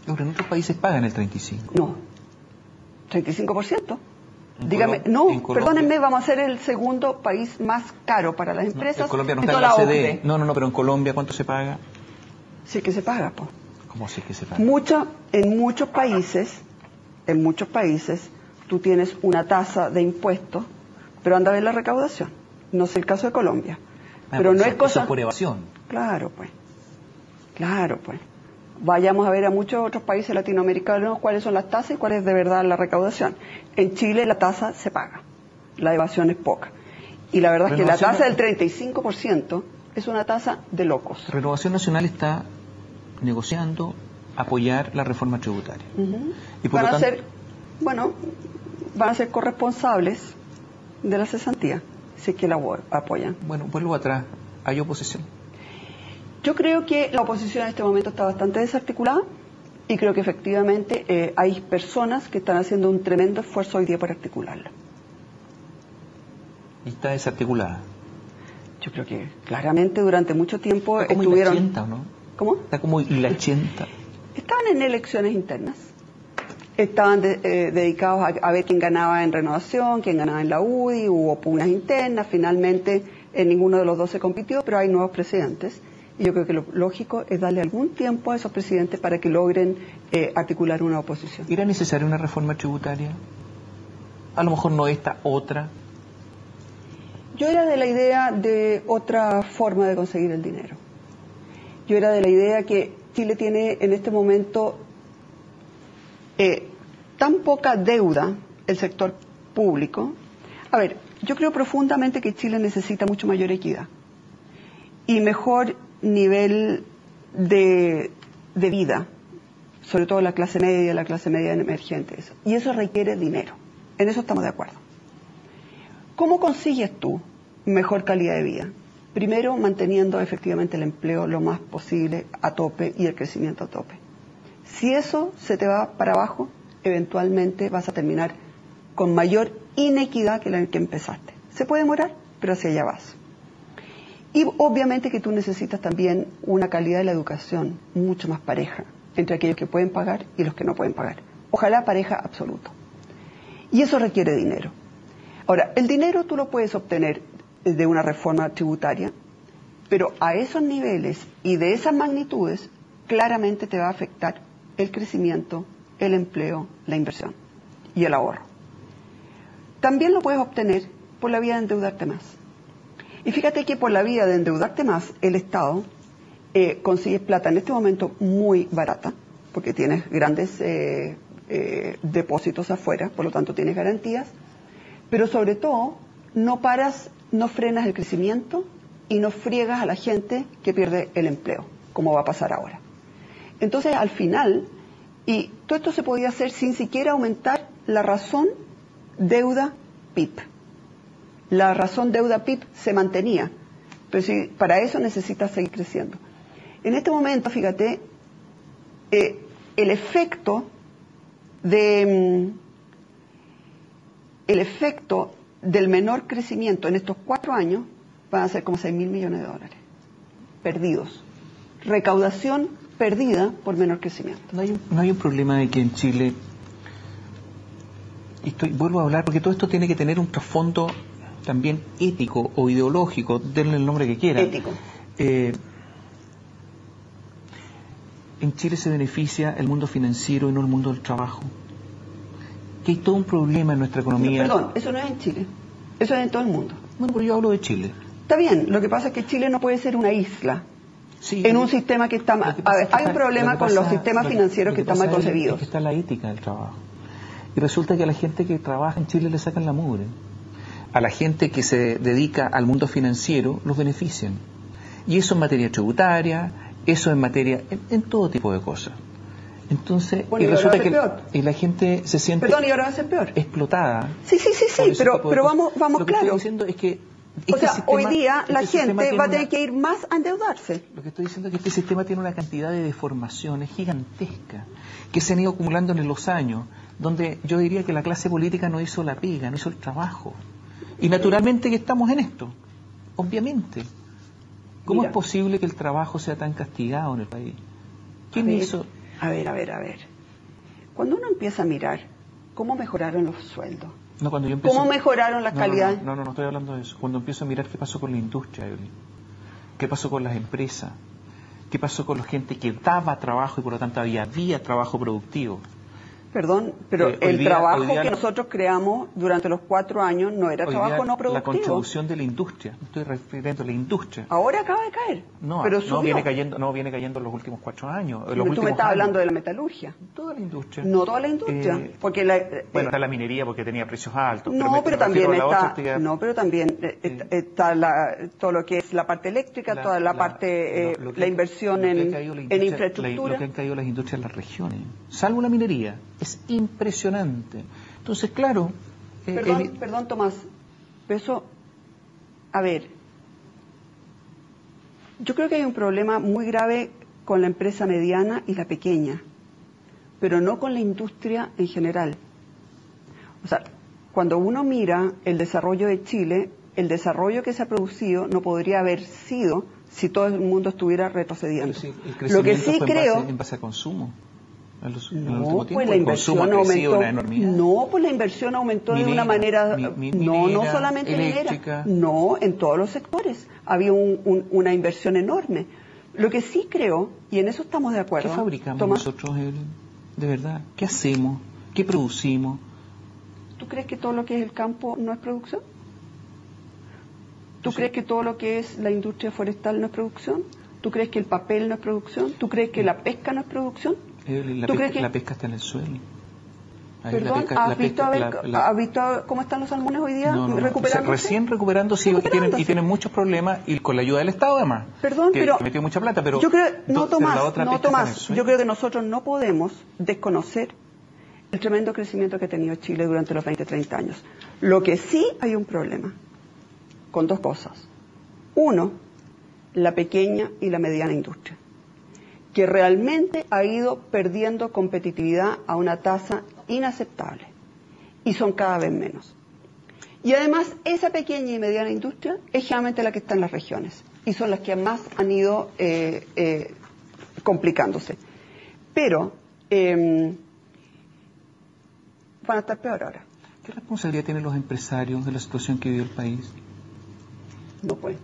Pero en otros países pagan el 35%. No. 35%. Dígame, no, perdónenme, vamos a ser el segundo país más caro para las empresas. En Colombia no está en la OCDE. No, pero en Colombia, ¿cuánto se paga? Sí que se paga, po. ¿Cómo sí que se paga? En muchos países, tú tienes una tasa de impuestos, pero anda a ver la recaudación. No es el caso de Colombia. Pero no es cosa... Eso por evasión. Claro, pues. Vayamos a ver a muchos otros países latinoamericanos cuáles son las tasas y cuál es de verdad la recaudación. En Chile la tasa se paga, la evasión es poca. Y la verdad es que la tasa del 35% es una tasa de locos. Renovación Nacional está negociando apoyar la reforma tributaria. Y por van a ser corresponsables de la cesantía, si es que la apoyan. Bueno, vuelvo atrás, ¿hay oposición? Yo creo que la oposición en este momento está bastante desarticulada y creo que efectivamente hay personas que están haciendo un tremendo esfuerzo hoy día por articularla. ¿Y está desarticulada? Yo creo que claramente durante mucho tiempo está como estuvieron... ¿Está o no? ¿Cómo? Está como hilachenta. Estaban en elecciones internas. Estaban dedicados a ver quién ganaba en Renovación, quién ganaba en la UDI, hubo pugnas internas, finalmente ninguno de los dos se compitió, pero hay nuevos presidentes. Y yo creo que lo lógico es darle algún tiempo a esos presidentes para que logren articular una oposición. ¿Era necesaria una reforma tributaria? A lo mejor no esta, otra. Yo era de la idea de otra forma de conseguir el dinero. Yo era de la idea que Chile tiene en este momento tan poca deuda, el sector público. A ver, yo creo profundamente que Chile necesita mucho mayor equidad y mejor nivel de vida, sobre todo la clase media emergente. Y eso requiere dinero. En eso estamos de acuerdo. ¿Cómo consigues tú mejor calidad de vida? Primero, manteniendo efectivamente el empleo lo más posible a tope y el crecimiento a tope. Si eso se te va para abajo, eventualmente vas a terminar con mayor inequidad que la que empezaste. Se puede demorar, pero hacia allá vas. Y obviamente que tú necesitas también una calidad de la educación mucho más pareja entre aquellos que pueden pagar y los que no pueden pagar. Ojalá pareja absoluta. Y eso requiere dinero. Ahora, el dinero tú lo puedes obtener de una reforma tributaria, pero a esos niveles y de esas magnitudes claramente te va a afectar el crecimiento, el empleo, la inversión y el ahorro. También lo puedes obtener por la vía de endeudarte más. Y fíjate que por la vía de endeudarte más, el Estado consigue plata en este momento muy barata, porque tienes grandes depósitos afuera, por lo tanto tienes garantías, pero sobre todo no frenas el crecimiento y no friegas a la gente que pierde el empleo, como va a pasar ahora. Entonces, al final, y todo esto se podía hacer sin siquiera aumentar la razón deuda-PIB. La razón deuda-PIB se mantenía, pero si para eso necesitas seguir creciendo. En este momento, fíjate, el efecto del menor crecimiento en estos 4 años van a ser como 6.000 millones de dólares perdidos. Recaudación perdida por menor crecimiento. No hay un problema de que en Chile, vuelvo a hablar, porque todo esto tiene que tener un trasfondo también ético o ideológico, denle el nombre que quieran. Ético. En Chile se beneficia el mundo financiero y no el mundo del trabajo. Que hay todo un problema en nuestra economía. Perdón, eso no es en Chile, eso es en todo el mundo. Bueno, pero yo hablo de Chile. Está bien, lo que pasa es que Chile no puede ser una isla. Sí, en un sistema que está mal. Hay un problema con los sistemas financieros que están mal concebidos. Es que está la ética del trabajo. Y resulta que a la gente que trabaja en Chile le sacan la mugre. A la gente que se dedica al mundo financiero los benefician. Y eso en materia tributaria, eso en materia, en todo tipo de cosas. Entonces, bueno, y resulta que la gente se siente y ahora va a ser peor. Explotada. Sí, pero vamos lo que claro. Estoy diciendo es que hoy día la gente va a tener que ir más a endeudarse. Lo que estoy diciendo es que este sistema tiene una cantidad de deformaciones gigantescas que se han ido acumulando en los años, donde yo diría que la clase política no hizo la pega, no hizo el trabajo. Y naturalmente que estamos en esto, obviamente. ¿Cómo es posible que el trabajo sea tan castigado en el país? ¿Quién hizo? A ver. Cuando uno empieza a mirar cómo mejoraron los sueldos, no, cuando yo empiezo, ¿cómo mejoraron las calidades? No estoy hablando de eso. Cuando empiezo a mirar qué pasó con la industria, Evelyn, qué pasó con las empresas, qué pasó con la gente que daba trabajo y por lo tanto había trabajo productivo. Perdón, pero el trabajo que nosotros creamos durante los 4 años no era trabajo no productivo. La contribución de la industria, estoy refiriendo a la industria. Ahora acaba de caer. No viene cayendo en los últimos 4 años. Tú me estás hablando de la metalurgia. Toda la industria. No toda la industria, porque está la minería porque tenía precios altos. Pero también está todo lo que es la parte eléctrica, toda la parte la inversión en infraestructura. Lo que han caído las industrias en las regiones, salvo la minería. Es impresionante. Entonces, claro... Perdón, Tomás, pero eso... A ver, yo creo que hay un problema muy grave con la empresa mediana y la pequeña, pero no con la industria en general. O sea, cuando uno mira el desarrollo de Chile, el desarrollo que se ha producido no podría haber sido si todo el mundo estuviera retrocediendo. Lo que sí creo... en base a consumo. Pues la inversión aumentó. No, pues la inversión aumentó de una manera. No solamente minera. No, en todos los sectores. Había una inversión enorme. Lo que sí creo, y en eso estamos de acuerdo. ¿Qué fabricamos nosotros, de verdad? ¿Qué hacemos? ¿Qué producimos? ¿Tú crees que todo lo que es el campo no es producción? ¿Tú crees que todo lo que es la industria forestal no es producción? ¿Tú crees que el papel no es producción? ¿Tú crees que la pesca no es producción? La pesca está en el suelo. Perdón, ¿has visto cómo están los salmones hoy día? Recién recuperando, sí, y tienen muchos problemas, y con la ayuda del Estado además. Perdón, pero metió mucha plata, pero... Yo creo, Tomás, yo creo que nosotros no podemos desconocer el tremendo crecimiento que ha tenido Chile durante los 20-30 años. Lo que sí hay un problema, con 2 cosas. Uno, la pequeña y la mediana industria, que realmente ha ido perdiendo competitividad a una tasa inaceptable, y son cada vez menos. Y además, esa pequeña y mediana industria es generalmente la que está en las regiones, y son las que más han ido complicándose. Pero van a estar peor ahora. ¿Qué responsabilidad tienen los empresarios de la situación que vive el país? No, pues,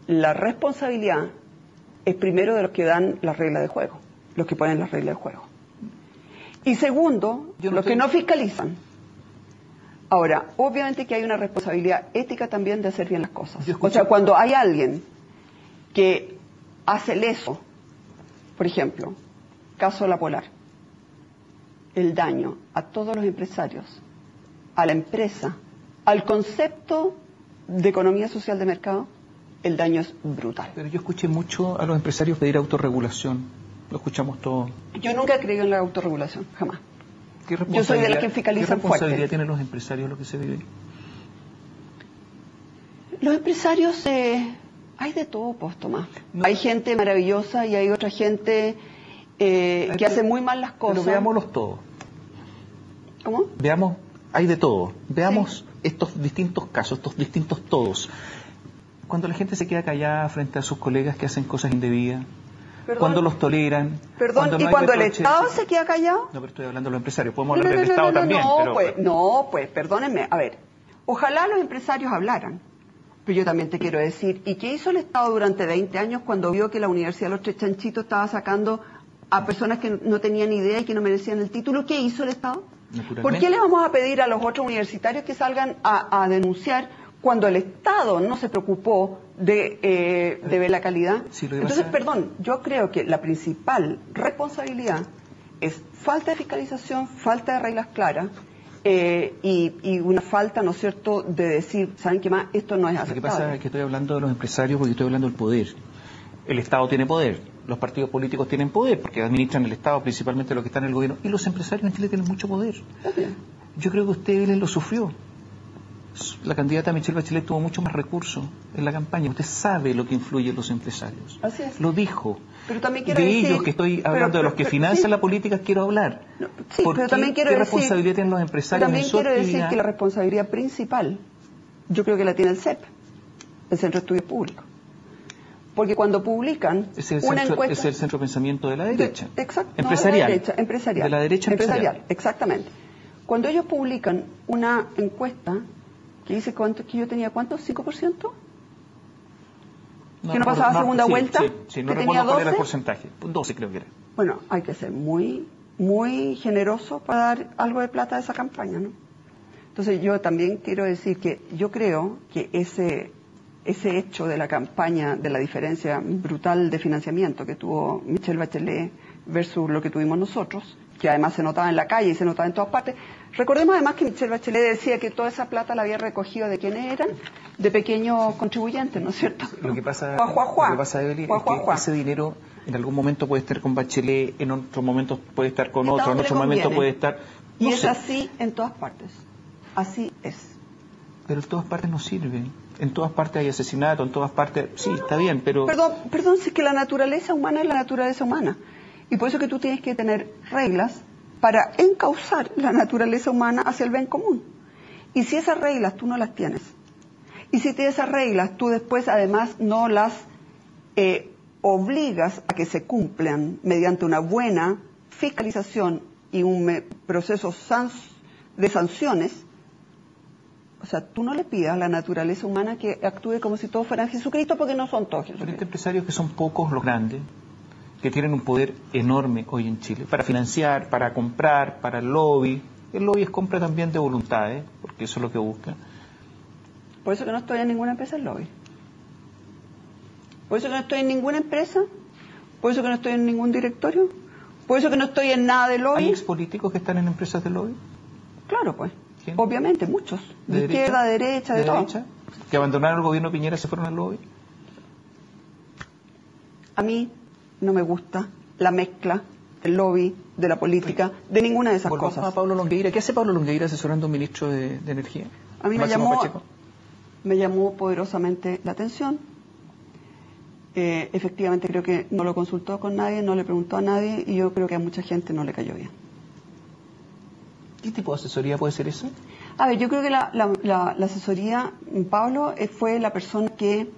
la responsabilidad es primero de los que dan las reglas de juego, los que ponen las reglas de juego. Y segundo, los que no fiscalizan. Ahora, obviamente que hay una responsabilidad ética también de hacer bien las cosas. O sea, cuando hay alguien que hace leso, por ejemplo, caso La Polar, el daño a todos los empresarios, a la empresa, al concepto de economía social de mercado, el daño es brutal. Pero yo escuché mucho a los empresarios pedir autorregulación. Lo escuchamos todo. Yo nunca he creído en la autorregulación, jamás. Yo soy de las que fiscalizan fuerte. ¿Qué responsabilidad tienen los empresarios lo que se vive? Los empresarios, hay de todo, pues, Tomás. No. Hay gente maravillosa y hay otra gente que hace muy mal las cosas. Pero veámoslos todos. ¿Cómo? Veamos, hay de todo. Veamos estos distintos casos, estos distintos todos. Cuando la gente se queda callada frente a sus colegas que hacen cosas indebidas, cuando los toleran. Perdón, ¿y cuando el Estado se queda callado? No, pero estoy hablando de los empresarios. Podemos hablar del Estado también. Pues, perdónenme. A ver, ojalá los empresarios hablaran. Pero yo también te quiero decir, ¿y qué hizo el Estado durante 20 años cuando vio que la Universidad de los Tres Chanchitos estaba sacando a personas que no tenían idea y que no merecían el título? ¿Qué hizo el Estado? ¿Por qué le vamos a pedir a los otros universitarios que salgan a denunciar cuando el Estado no se preocupó de ver la calidad? Entonces, perdón, yo creo que la principal responsabilidad es falta de fiscalización, falta de reglas claras y una falta, ¿no es cierto?, de decir, ¿saben qué más? Esto no es aceptable. Lo que pasa es que estoy hablando de los empresarios porque estoy hablando del poder. El Estado tiene poder, los partidos políticos tienen poder porque administran el Estado, principalmente los que están en el gobierno, y los empresarios en Chile tienen mucho poder. Yo creo que usted, Belén, lo sufrió. La candidata Michelle Bachelet tuvo mucho más recursos en la campaña. Usted sabe lo que influye en los empresarios. Así es. Lo dijo. Pero también quiero de decir, ellos que estoy hablando, de los que financian la política, quiero hablar. Pero también quiero ¿Qué decir, responsabilidad tienen los empresarios también en su quiero decir actividad? que la responsabilidad principal, yo creo que la tiene el CEP, el Centro de Estudios Públicos. Porque cuando publican una encuesta... Es el centro de pensamiento de la derecha. Exacto. Empresarial. No, empresarial. De la derecha empresarial. Exactamente. Cuando ellos publican una encuesta que dice que yo tenía ¿cuánto? ¿5%? ¿Que no pasaba segunda vuelta? Sí, no ¿que tenía 12? Cuál era el porcentaje. 12 creo que era. Bueno, hay que ser muy, muy generoso para dar algo de plata a esa campaña, ¿no? Entonces yo también quiero decir que yo creo que ese hecho de la campaña, de la diferencia brutal de financiamiento que tuvo Michelle Bachelet versus lo que tuvimos nosotros, que además se notaba en la calle y se notaba en todas partes. Recordemos además que Michelle Bachelet decía que toda esa plata la había recogido de quiénes eran, de pequeños contribuyentes, ¿no es cierto? Lo que pasa, Evelyn, es que ese dinero en algún momento puede estar con Bachelet, en otro momento puede estar con otro, en otro momento puede estar... Y es así en todas partes. Así es. Pero en todas partes no sirve. En todas partes hay asesinato, en todas partes... Sí, está bien, pero... Perdón, si es que la naturaleza humana es la naturaleza humana. Y por eso que tú tienes que tener reglas para encauzar la naturaleza humana hacia el bien común. Y si esas reglas tú no las tienes, y si esas reglas tú después además no las obligas a que se cumplan mediante una buena fiscalización y un proceso de sanciones, o sea, tú no le pidas a la naturaleza humana que actúe como si todos fueran Jesucristo, porque no son todos Jesucristo. Pero hay empresarios que son pocos los grandes, que tienen un poder enorme hoy en Chile, para financiar, para comprar, para el lobby. El lobby es compra también de voluntades, porque eso es lo que busca. Por eso que no estoy en ninguna empresa del lobby. Por eso que no estoy en ninguna empresa, por eso que no estoy en ningún directorio, por eso que no estoy en nada de lobby. ¿Hay expolíticos que están en empresas de lobby? Claro, pues. ¿Quién? Obviamente, muchos. De izquierda, derecha, de todo. Derecha, que abandonaron el gobierno de Piñera y se fueron al lobby. A mí no me gusta la mezcla del lobby, de la política, de ninguna de esas cosas. A Pablo Longueira. ¿Qué hace Pablo Longueira asesorando a un ministro de Energía? A mí me llamó poderosamente la atención. Efectivamente creo que no lo consultó con nadie, no le preguntó a nadie y yo creo que a mucha gente no le cayó bien. ¿Qué tipo de asesoría puede ser eso? A ver, yo creo que la asesoría, Pablo, fue la persona que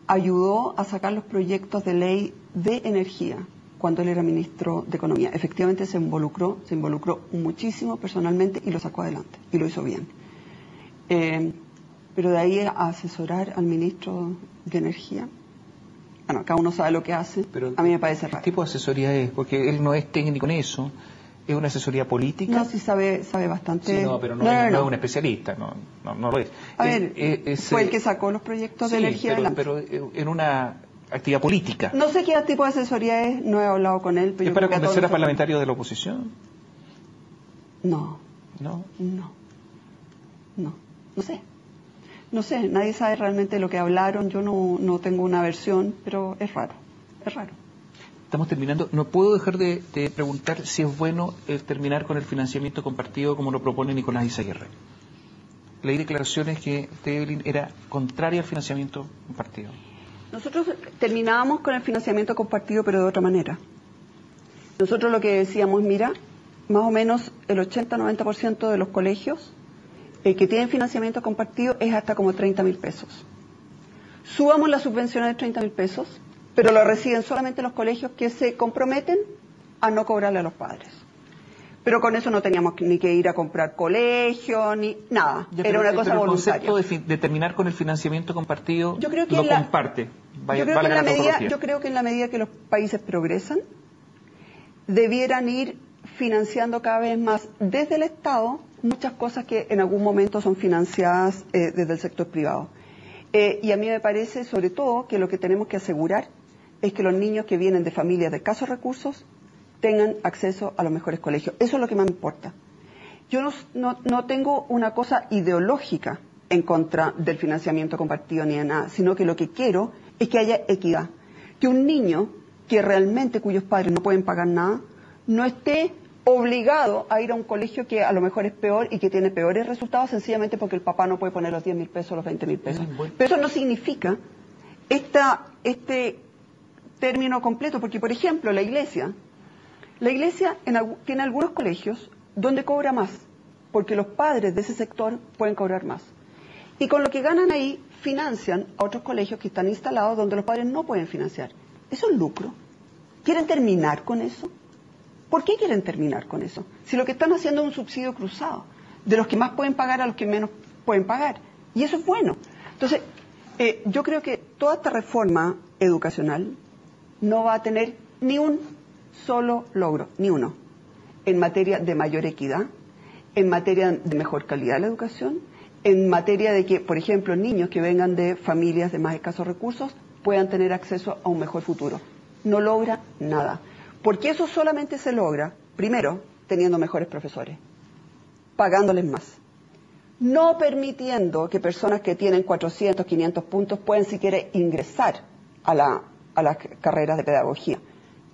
ayudó a sacar los proyectos de ley de energía cuando él era ministro de Economía. Efectivamente se involucró muchísimo personalmente y lo sacó adelante, y lo hizo bien. Pero de ahí a asesorar al ministro de Energía, bueno, cada uno sabe lo que hace, pero a mí me parece raro. ¿Qué tipo de asesoría es? Porque él no es técnico en eso. ¿Es una asesoría política? No, sí sabe bastante. Sí, no, pero no es un especialista, no lo es. A ver, fue el que sacó los proyectos de energía adelante. Pero en una actividad política. No sé qué tipo de asesoría es, no he hablado con él. Pero ¿Es para convencer a parlamentarios de la oposición? No. ¿No? No sé. No sé, nadie sabe realmente lo que hablaron, yo no tengo una versión, pero es raro. Estamos terminando. No puedo dejar de preguntar si es bueno terminar con el financiamiento compartido como lo propone Nicolás Izaguirre. Leí declaraciones que Evelyn era contraria al financiamiento compartido. Nosotros terminábamos con el financiamiento compartido, pero de otra manera. Nosotros lo que decíamos, mira, más o menos el 80-90% de los colegios que tienen financiamiento compartido es hasta como 30.000 pesos. Subamos la subvención de 30.000 pesos, pero lo reciben solamente los colegios que se comprometen a no cobrarle a los padres. Pero con eso no teníamos ni que ir a comprar colegio, ni nada. Era una cosa voluntaria. El concepto de terminar con el financiamiento compartido yo creo que lo comparte. Yo creo que en la medida que los países progresan, debieran ir financiando cada vez más desde el Estado muchas cosas que en algún momento son financiadas desde el sector privado. Y a mí me parece, sobre todo, que lo que tenemos que asegurar es que los niños que vienen de familias de escasos recursos tengan acceso a los mejores colegios. Eso es lo que más me importa. Yo no tengo una cosa ideológica en contra del financiamiento compartido ni de nada, sino que lo que quiero es que haya equidad. Que un niño que realmente cuyos padres no pueden pagar nada, no esté obligado a ir a un colegio que a lo mejor es peor y que tiene peores resultados sencillamente porque el papá no puede poner los 10.000 pesos o los 20.000 pesos. Pero eso no significa este término completo, porque por ejemplo la iglesia tiene algunos colegios donde cobra más, porque los padres de ese sector pueden cobrar más. Y con lo que ganan ahí financian a otros colegios que están instalados donde los padres no pueden financiar. Eso es lucro. ¿Quieren terminar con eso? ¿Por qué quieren terminar con eso? Si lo que están haciendo es un subsidio cruzado, de los que más pueden pagar a los que menos pueden pagar. Y eso es bueno. Entonces, yo creo que toda esta reforma educacional no va a tener ni un solo logro, ni uno, en materia de mayor equidad, en materia de mejor calidad de la educación, en materia de que, por ejemplo, niños que vengan de familias de más escasos recursos puedan tener acceso a un mejor futuro. No logra nada. Porque eso solamente se logra, primero, teniendo mejores profesores, pagándoles más, no permitiendo que personas que tienen 400, 500 puntos puedan siquiera ingresar a las carreras de pedagogía.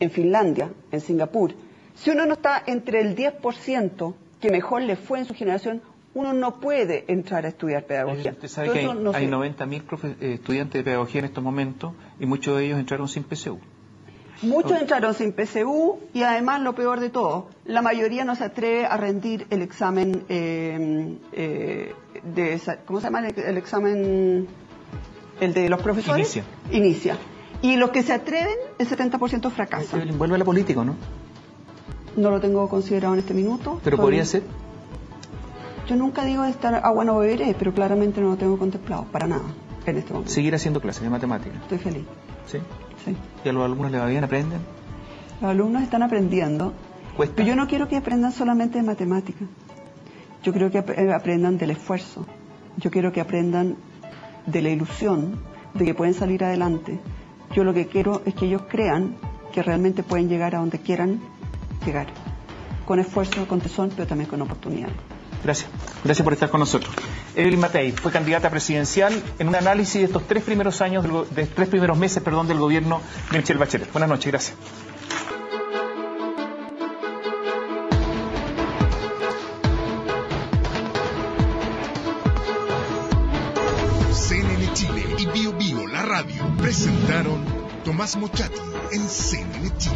En Finlandia, en Singapur, si uno no está entre el 10% que mejor le fue en su generación, uno no puede entrar a estudiar pedagogía. Usted sabe que hay 90.000 estudiantes de pedagogía en estos momentos y muchos de ellos entraron sin PSU. Muchos entraron sin PSU y además lo peor de todo, la mayoría no se atreve a rendir el examen ¿cómo se llama? El examen, el de los profesores. Inicia. Y los que se atreven, el 70% fracasa. Vuelve a la política, ¿no? No lo tengo considerado en este minuto. ¿Pero podría ser? Yo nunca digo de estar a bueno beberé, pero claramente no lo tengo contemplado, para nada, en este momento. Seguir haciendo clases de matemáticas. Estoy feliz. ¿Sí? Sí. ¿Y a los alumnos les va bien? ¿Aprenden? Los alumnos están aprendiendo. ¿Cuesta? Pero yo no quiero que aprendan solamente de matemáticas. Yo quiero que aprendan del esfuerzo. Yo quiero que aprendan de la ilusión de que pueden salir adelante. Yo lo que quiero es que ellos crean que realmente pueden llegar a donde quieran llegar. Con esfuerzo, con tesón, pero también con oportunidad. Gracias. Gracias por estar con nosotros. Evelyn Matei fue candidata presidencial en un análisis de estos 3 primeros meses del gobierno de Michelle Bachelet. Buenas noches, gracias. CNN Chile y Bio Bio, la radio, presentaron Tomás Mochati en CNN Chile.